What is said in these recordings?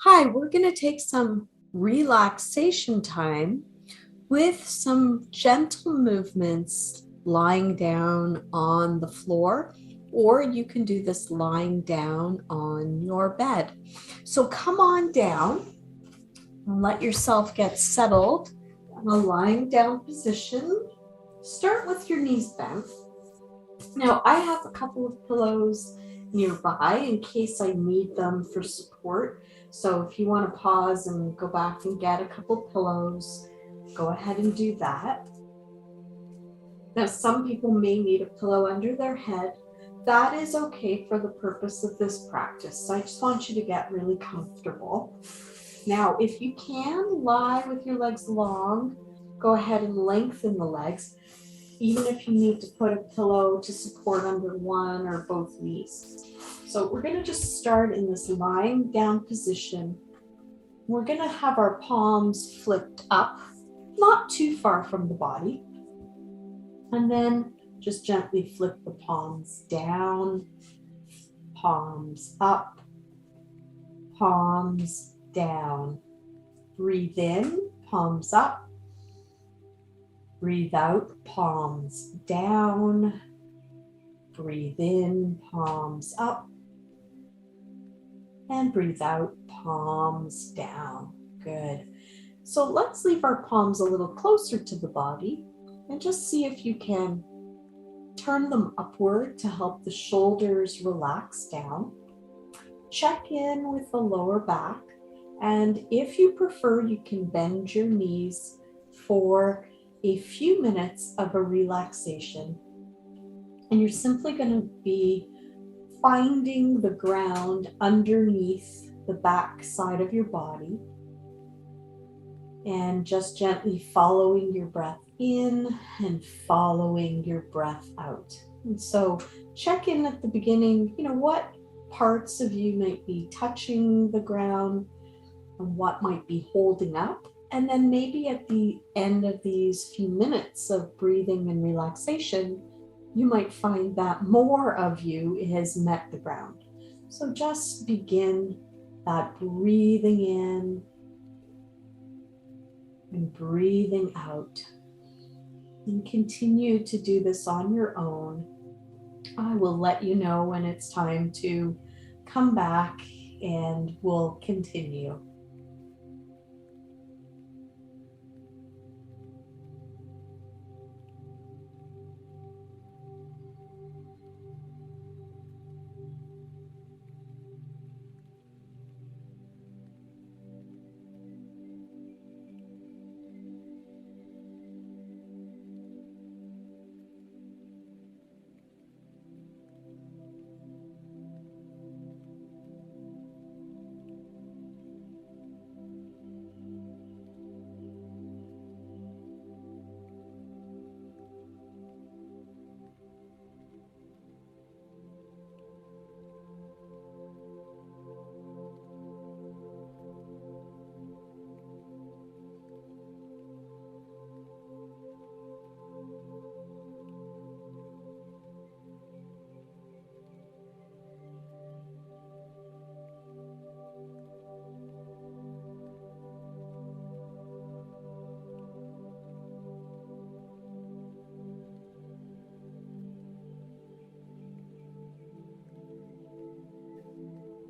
Hi, we're going to take some relaxation time with some gentle movements lying down on the floor, or you can do this lying down on your bed. So come on down and let yourself get settled in a lying down position. Start with your knees bent. Now, I have a couple of pillows nearby in case I need them for support. So if you want to pause and go back and get a couple pillows, go ahead and do that. Now, some people may need a pillow under their head. That is okay for the purpose of this practice. So I just want you to get really comfortable. Now, if you can lie with your legs long, go ahead and lengthen the legs, even if you need to put a pillow to support under one or both knees. So we're going to just start in this lying down position. We're going to have our palms flipped up, not too far from the body. And then just gently flip the palms down, palms up, palms down. Breathe in, palms up. Breathe out, palms down. Breathe in, palms up. And breathe out, palms down. Good. So let's leave our palms a little closer to the body and just see if you can turn them upward to help the shoulders relax down. Check in with the lower back. And if you prefer, you can bend your knees for a few minutes of a relaxation. And you're simply going to be finding the ground underneath the back side of your body and just gently following your breath in and following your breath out. And so check in at the beginning, what parts of you might be touching the ground and what might be holding up. And then maybe at the end of these few minutes of breathing and relaxation, you might find that more of you has met the ground. So just begin that breathing in and breathing out. And continue to do this on your own. I will let you know when it's time to come back and we'll continue.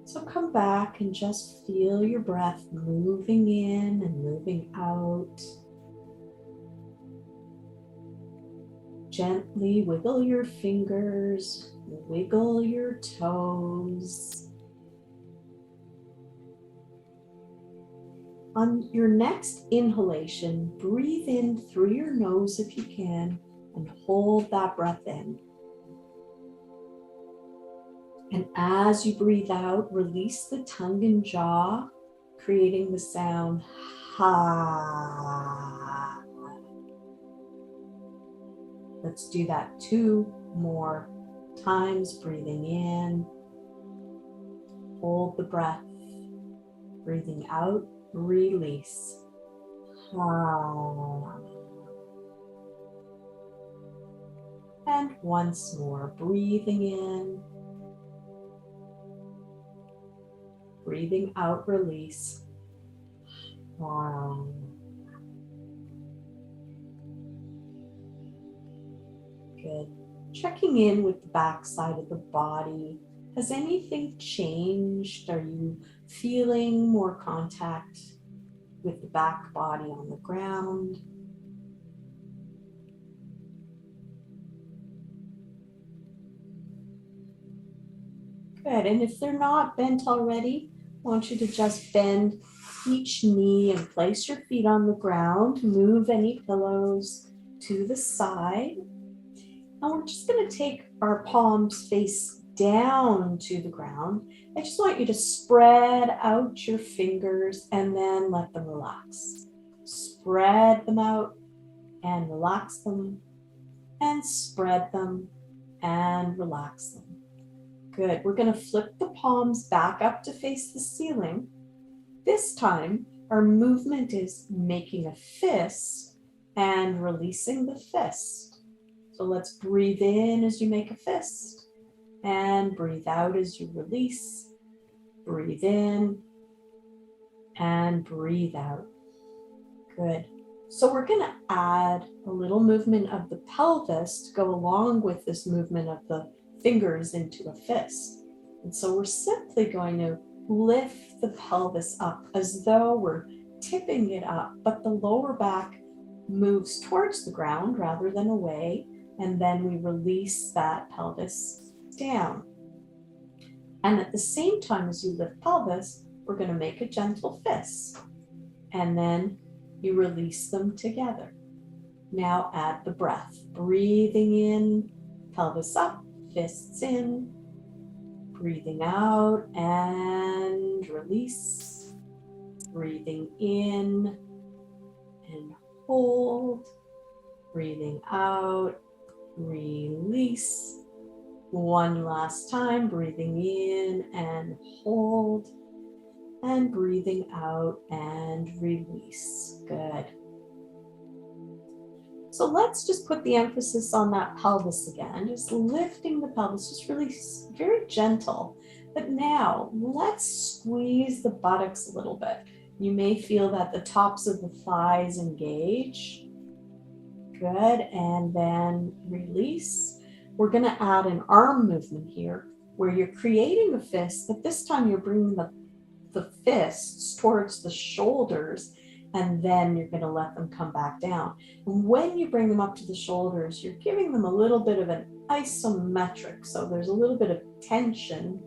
So come back and just feel your breath moving in and moving out. Gently wiggle your fingers, wiggle your toes. On your next inhalation, breathe in through your nose if you can and hold that breath in. And as you breathe out, release the tongue and jaw, creating the sound ha. Let's do that 2 more times. Breathing in, hold the breath. Breathing out, release. Ha. And once more, breathing in. breathing out, release. Wow. Good. Checking in with the back side of the body. Has anything changed? Are you feeling more contact with the back body on the ground? Good. And if they're not bent already, I want you to just bend each knee and place your feet on the ground. Move any pillows to the side. And we're just going to take our palms face down to the ground. I just want you to spread out your fingers and then let them relax. Spread them out and relax them, and spread them and relax them. Good. We're going to flip the palms back up to face the ceiling. This time, our movement is making a fist and releasing the fist. So let's breathe in as you make a fist and breathe out as you release. Breathe in and breathe out. Good. So we're going to add a little movement of the pelvis to go along with this movement of the fingers into a fist. And so we're simply going to lift the pelvis up as though we're tipping it up, but the lower back moves towards the ground rather than away. And then we release that pelvis down. And at the same time as you lift pelvis, we're going to make a gentle fist. And then you release them together. Now add the breath. Breathing in, pelvis up, fists in. Breathing out and release. Breathing in and hold. Breathing out. Release. One last time, breathing in and hold, and breathing out and release. Good. So let's just put the emphasis on that pelvis again, just lifting the pelvis, just really very gentle. But now let's squeeze the buttocks a little bit. You may feel that the tops of the thighs engage. Good, and then release. We're going to add an arm movement here where you're creating a fist, but this time you're bringing the fists towards the shoulders, and then you're going to let them come back down. And when you bring them up to the shoulders, you're giving them a little bit of an isometric, so there's a little bit of tension,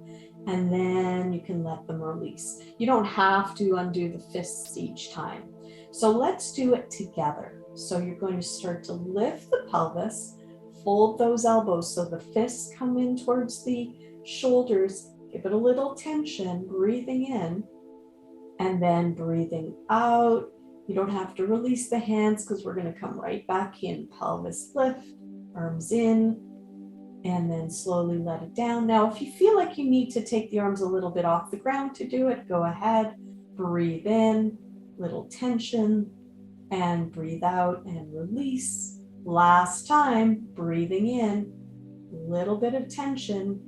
and then you can let them release. You don't have to undo the fists each time. So let's do it together. So you're going to start to lift the pelvis, fold those elbows so the fists come in towards the shoulders, give it a little tension, breathing in, and then breathing out. You don't have to release the hands because we're going to come right back in. Pelvis lift, arms in, and then slowly let it down. Now, if you feel like you need to take the arms a little bit off the ground to do it, go ahead, breathe in, little tension, and breathe out and release. Last time, breathing in, little bit of tension,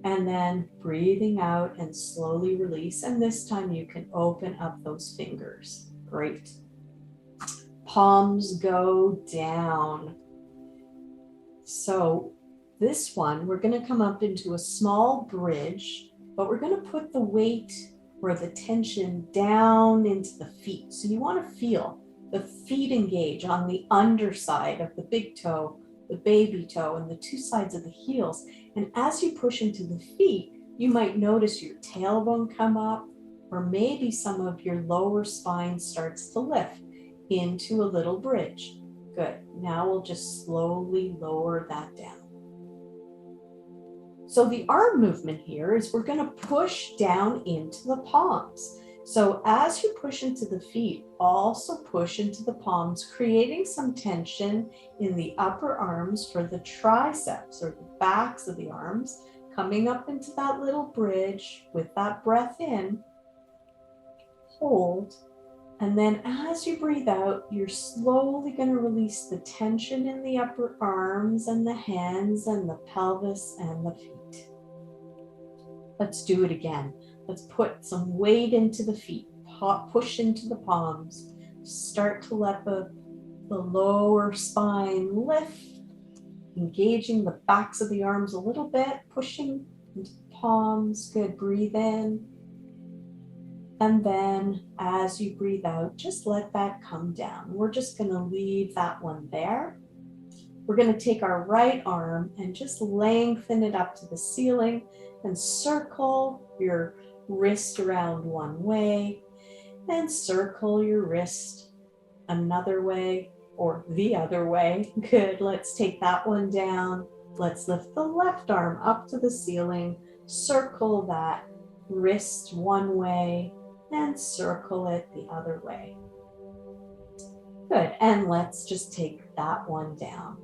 and then breathing out and slowly release. And this time you can open up those fingers. Great. Palms go down. So this one, we're going to come up into a small bridge, but we're going to put the weight or the tension down into the feet. So you want to feel the feet engage on the underside of the big toe, the baby toe, and the two sides of the heels. And as you push into the feet, you might notice your tailbone come up, or maybe some of your lower spine starts to lift into a little bridge. Good. Now we'll just slowly lower that down. So the arm movement here is we're going to push down into the palms. So as you push into the feet, also push into the palms, creating some tension in the upper arms for the triceps or the backs of the arms, coming up into that little bridge with that breath in, hold, and then as you breathe out, you're slowly going to release the tension in the upper arms and the hands and the pelvis and the feet. Let's do it again. Let's put some weight into the feet, push into the palms. Start to let the lower spine lift, engaging the backs of the arms a little bit, pushing into the palms. Good, breathe in. And then as you breathe out, just let that come down. We're just gonna leave that one there. We're gonna take our right arm and just lengthen it up to the ceiling and circle your wrist around one way and circle your wrist another way or the other way. Good, let's take that one down. Let's lift the left arm up to the ceiling, circle that wrist one way and circle it the other way. Good, and let's just take that one down.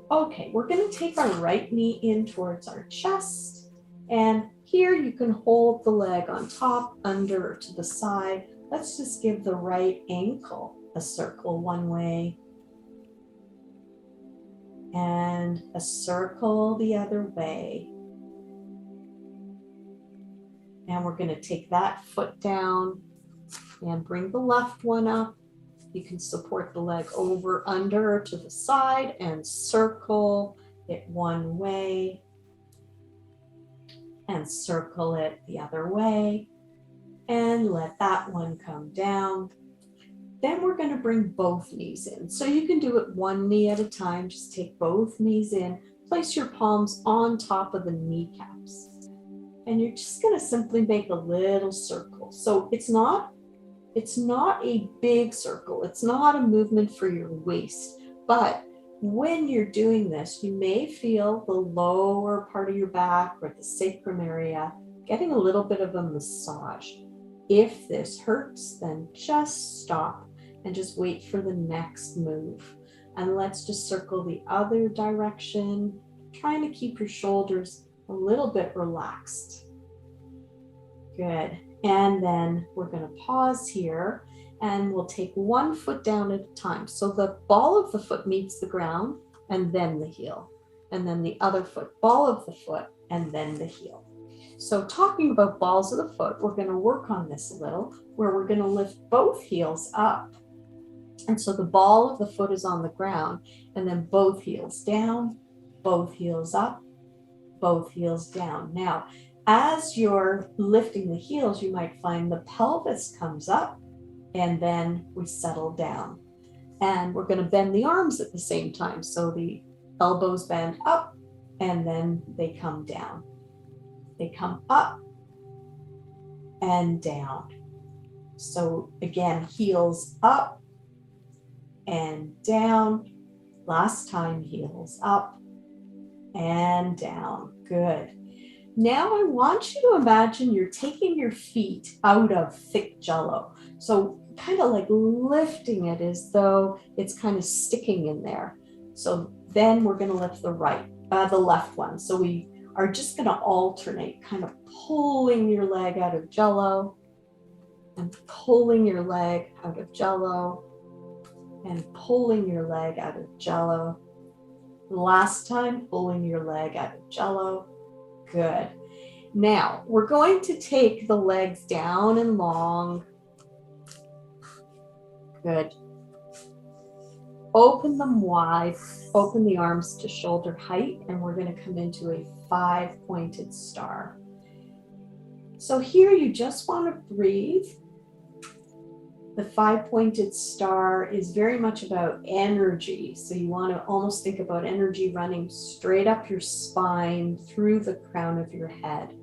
Okay, we're gonna take our right knee in towards our chest, and here you can hold the leg on top, under, or to the side. Let's just give the right ankle a circle one way and a circle the other way. And we're gonna take that foot down and bring the left one up. You can support the leg over, under, or to the side and circle it one way and circle it the other way and let that one come down. Then we're going to bring both knees in. So you can do it one knee at a time. Just take both knees in, place your palms on top of the kneecaps. And you're just going to simply make a little circle. So it's not a big circle. It's not a movement for your waist, but when you're doing this, you may feel the lower part of your back or the sacrum area getting a little bit of a massage. If this hurts, then just stop and just wait for the next move. And let's just circle the other direction, trying to keep your shoulders a little bit relaxed. Good. And then we're going to pause here and we'll take one foot down at a time. So the ball of the foot meets the ground and then the heel. And then the other foot, ball of the foot, and then the heel. So talking about balls of the foot, we're going to work on this a little, where we're going to lift both heels up. And so the ball of the foot is on the ground, and then both heels down, both heels up, both heels down. Now, as you're lifting the heels, you might find the pelvis comes up and then we settle down. And we're going to bend the arms at the same time. So the elbows bend up and then they come down. They come up and down. So again, heels up and down. Last time, heels up and down. Good. Now I want you to imagine you're taking your feet out of thick jello. So kind of like lifting it as though it's kind of sticking in there. So then we're going to lift the left one. So we are just going to alternate, kind of pulling your leg out of jello and pulling your leg out of jello and pulling your leg out of jello. Last time, pulling your leg out of jello. Good. Now we're going to take the legs down and long. Good. Open them wide, open the arms to shoulder height, and we're going to come into a 5-pointed star. So here you just want to breathe. The 5-pointed star is very much about energy. So you want to almost think about energy running straight up your spine through the crown of your head,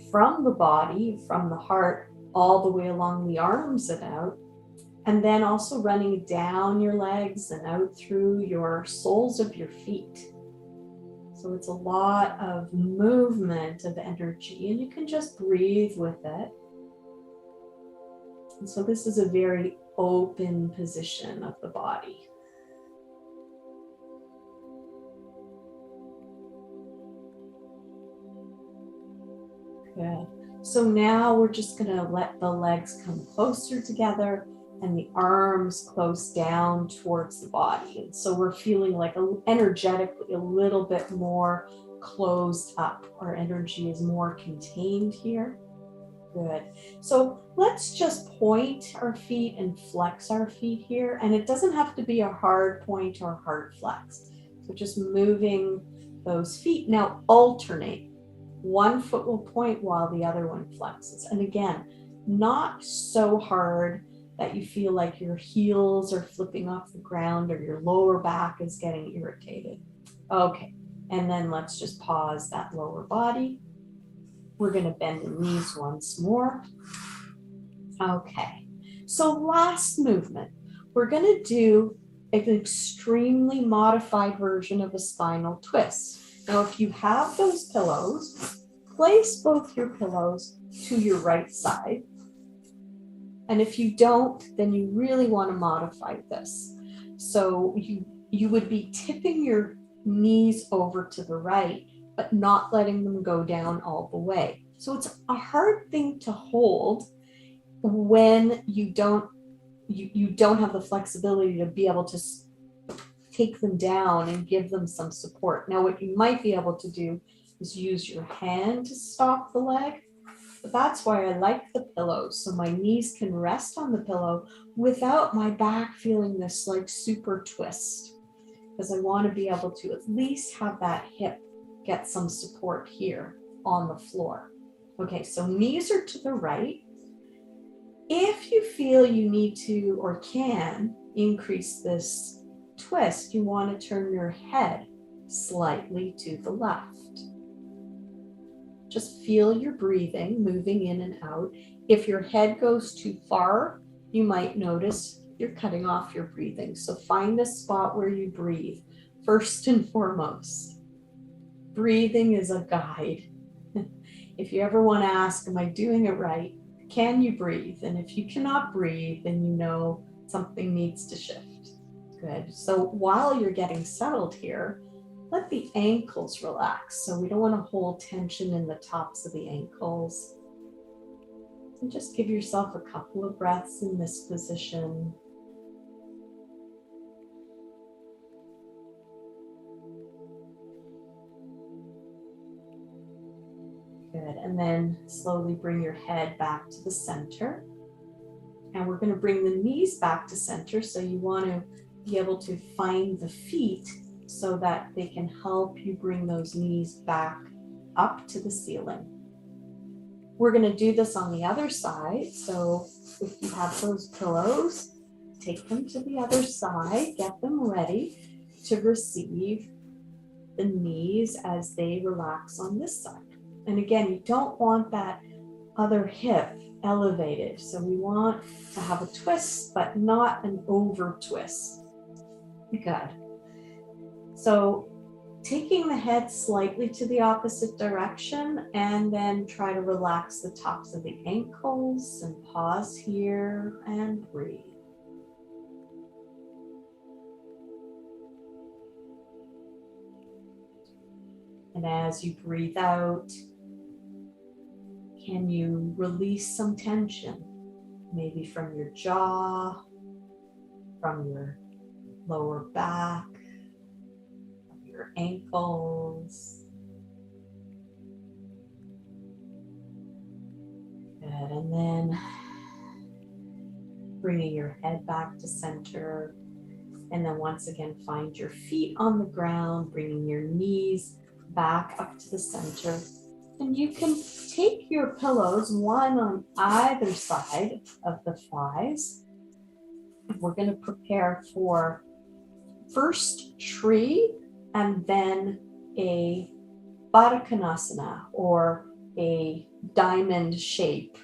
from the body, from the heart, all the way along the arms and out. And then also running down your legs and out through your soles of your feet. So it's a lot of movement of energy, and you can just breathe with it. And so this is a very open position of the body. Good. So now we're just going to let the legs come closer together and the arms close down towards the body. And so we're feeling like energetically a little bit more closed up. Our energy is more contained here. Good. So let's just point our feet and flex our feet here. And it doesn't have to be a hard point or hard flex. So just moving those feet. Now alternate. One foot will point while the other one flexes. And again, not so hard that you feel like your heels are flipping off the ground or your lower back is getting irritated. Okay. And then let's just pause that lower body. We're going to bend the knees once more. Okay, so last movement, we're going to do an extremely modified version of a spinal twist. Now, if you have those pillows, place both your pillows to your right side. And if you don't, then you really want to modify this. So you would be tipping your knees over to the right, but not letting them go down all the way. So it's a hard thing to hold when you don't have the flexibility to be able to take them down and give them some support. Now, what you might be able to do is use your hand to stop the leg, but that's why I like the pillows. So my knees can rest on the pillow without my back feeling this like super twist, because I want to be able to at least have that hip get some support here on the floor. Okay, so knees are to the right. If you feel you need to or can increase this twist, you want to turn your head slightly to the left. Just feel your breathing moving in and out. If your head goes too far, you might notice you're cutting off your breathing. So find a spot where you breathe. First and foremost, breathing is a guide. If you ever want to ask, am I doing it right? Can you breathe? And if you cannot breathe, then you know something needs to shift. Good. So while you're getting settled here, let the ankles relax. So we don't want to hold tension in the tops of the ankles. And just give yourself a couple of breaths in this position. Good. And then slowly bring your head back to the center. And we're going to bring the knees back to center. So you want to be able to find the feet so that they can help you bring those knees back up to the ceiling. We're going to do this on the other side. So if you have those pillows, take them to the other side, get them ready to receive the knees as they relax on this side. And again, you don't want that other hip elevated. So we want to have a twist, but not an over twist. Good. So taking the head slightly to the opposite direction, and then try to relax the tops of the ankles and pause here and breathe. And as you breathe out, can you release some tension? Maybe from your jaw, from your lower back, from your ankles. Good. And then bringing your head back to center. And then once again, find your feet on the ground, bringing your knees back up to the center. And you can take your pillows, one on either side of the thighs. We're going to prepare for first tree and then a Baddha Konasana, or a diamond shape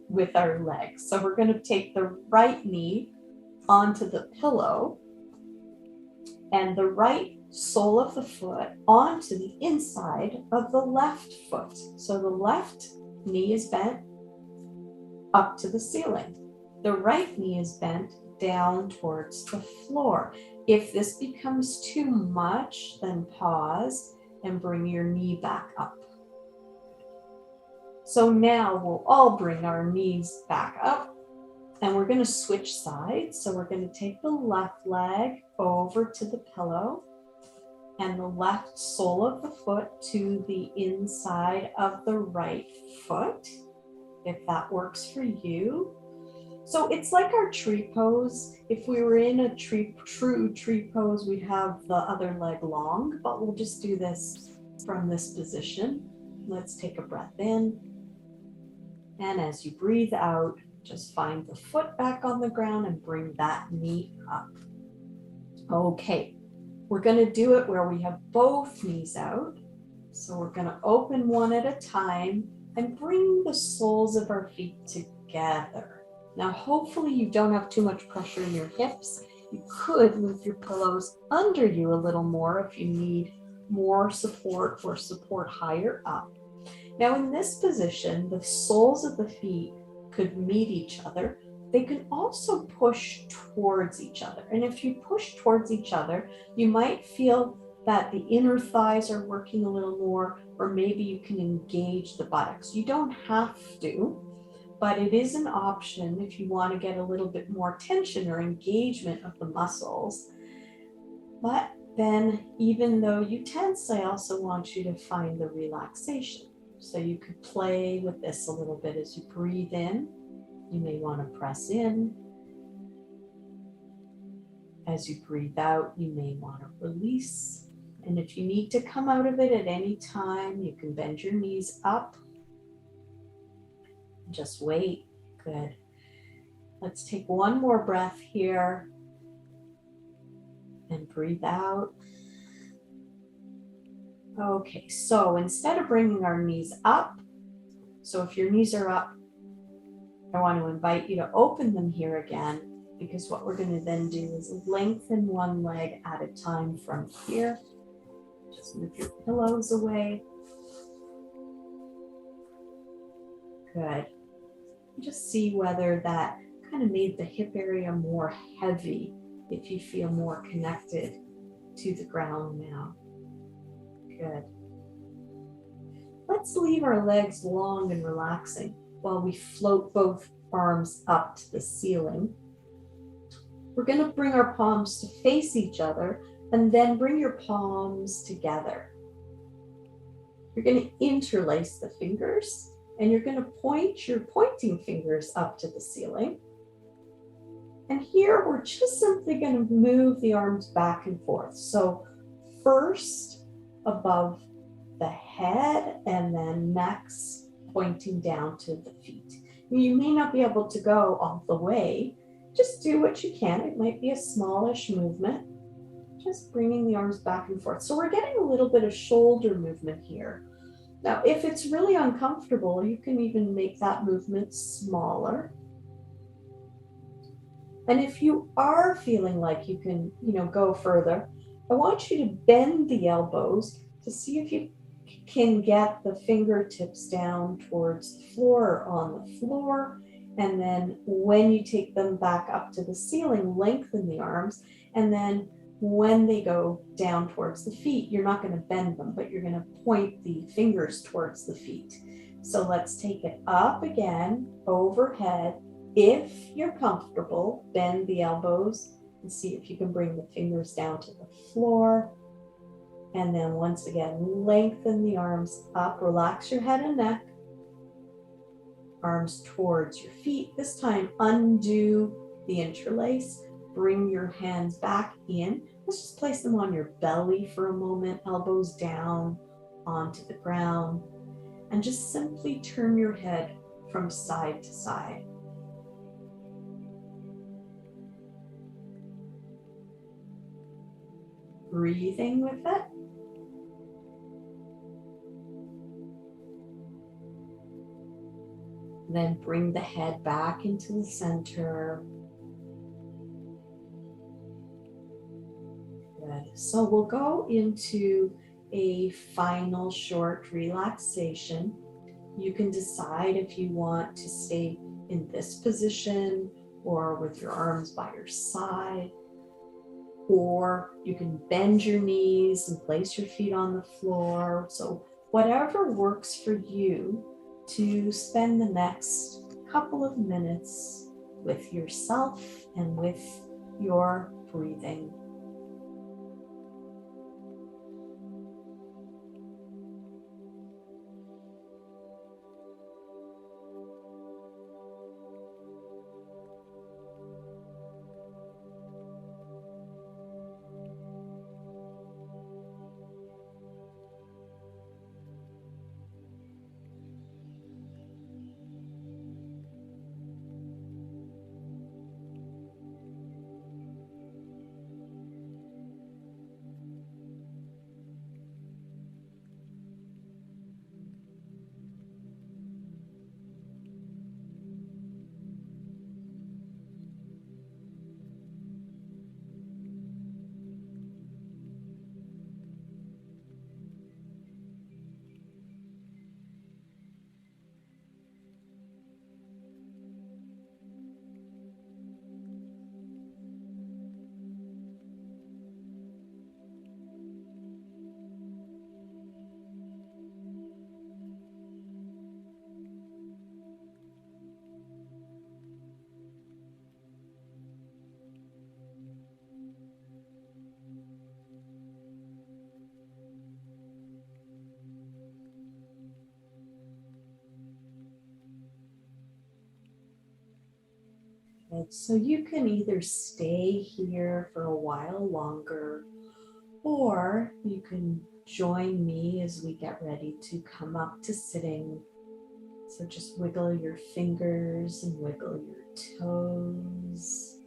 with our legs. So we're going to take the right knee onto the pillow and the right sole of the foot onto the inside of the left foot. So the left knee is bent up to the ceiling. The right knee is bent down towards the floor. If this becomes too much, then pause and bring your knee back up. So now we'll all bring our knees back up, and we're going to switch sides. So we're going to take the left leg over to the pillow, and the left sole of the foot to the inside of the right foot, if that works for you. So it's like our tree pose. If we were in a true tree pose, we'd have the other leg long, but we'll just do this from this position. Let's take a breath in. And as you breathe out, just find the foot back on the ground and bring that knee up. Okay, we're going to do it where we have both knees out. So we're going to open one at a time and bring the soles of our feet together. Now, hopefully you don't have too much pressure in your hips. You could move your pillows under you a little more if you need more support or support higher up. Now, in this position, the soles of the feet could meet each other. They can also push towards each other. And if you push towards each other, you might feel that the inner thighs are working a little more, or maybe you can engage the buttocks. You don't have to, but it is an option if you want to get a little bit more tension or engagement of the muscles. But then, even though you tense, I also want you to find the relaxation. So you could play with this a little bit as you breathe in. You may want to press in. As you breathe out, you may want to release. And if you need to come out of it at any time, you can bend your knees up. Just wait. Good. Let's take one more breath here. And breathe out. Okay, so instead of bringing our knees up, so if your knees are up, I want to invite you to open them here again, because what we're going to then do is lengthen one leg at a time from here. Just move your pillows away. Good. Just see whether that kind of made the hip area more heavy, if you feel more connected to the ground now. Good. Let's leave our legs long and relaxing while we float both arms up to the ceiling. We're going to bring our palms to face each other and then bring your palms together. You're going to interlace the fingers and you're going to point your pointing fingers up to the ceiling. And here we're just simply going to move the arms back and forth. So first above the head and then next pointing down to the feet. You may not be able to go all the way. Just do what you can. It might be a smallish movement. Just bringing the arms back and forth. So we're getting a little bit of shoulder movement here. Now, if it's really uncomfortable, you can even make that movement smaller. And if you are feeling like you can, go further, I want you to bend the elbows to see if you can get the fingertips down towards the floor or on the floor. And then when you take them back up to the ceiling, lengthen the arms. And then when they go down towards the feet, you're not going to bend them, but you're going to point the fingers towards the feet. So let's take it up again, overhead. If you're comfortable, bend the elbows and see if you can bring the fingers down to the floor. And then once again, lengthen the arms up, relax your head and neck. Arms towards your feet. This time, undo the interlace. Bring your hands back in. Let's just place them on your belly for a moment, elbows down onto the ground. And just simply turn your head from side to side. Breathing with it. Then bring the head back into the center. Good. So we'll go into a final short relaxation. You can decide if you want to stay in this position or with your arms by your side, or you can bend your knees and place your feet on the floor. So whatever works for you to spend the next couple of minutes with yourself and with your breathing. Good. So you can either stay here for a while longer, or you can join me as we get ready to come up to sitting. So just wiggle your fingers and wiggle your toes.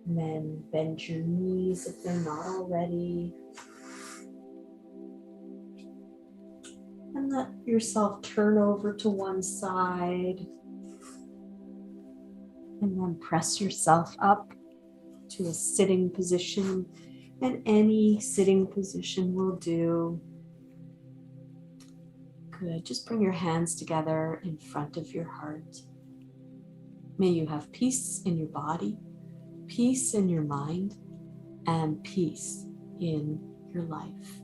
And then bend your knees if they're not already. And let yourself turn over to one side. And then press yourself up to a sitting position. And any sitting position will do. Good. Just bring your hands together in front of your heart. May you have peace in your body, peace in your mind, and peace in your life.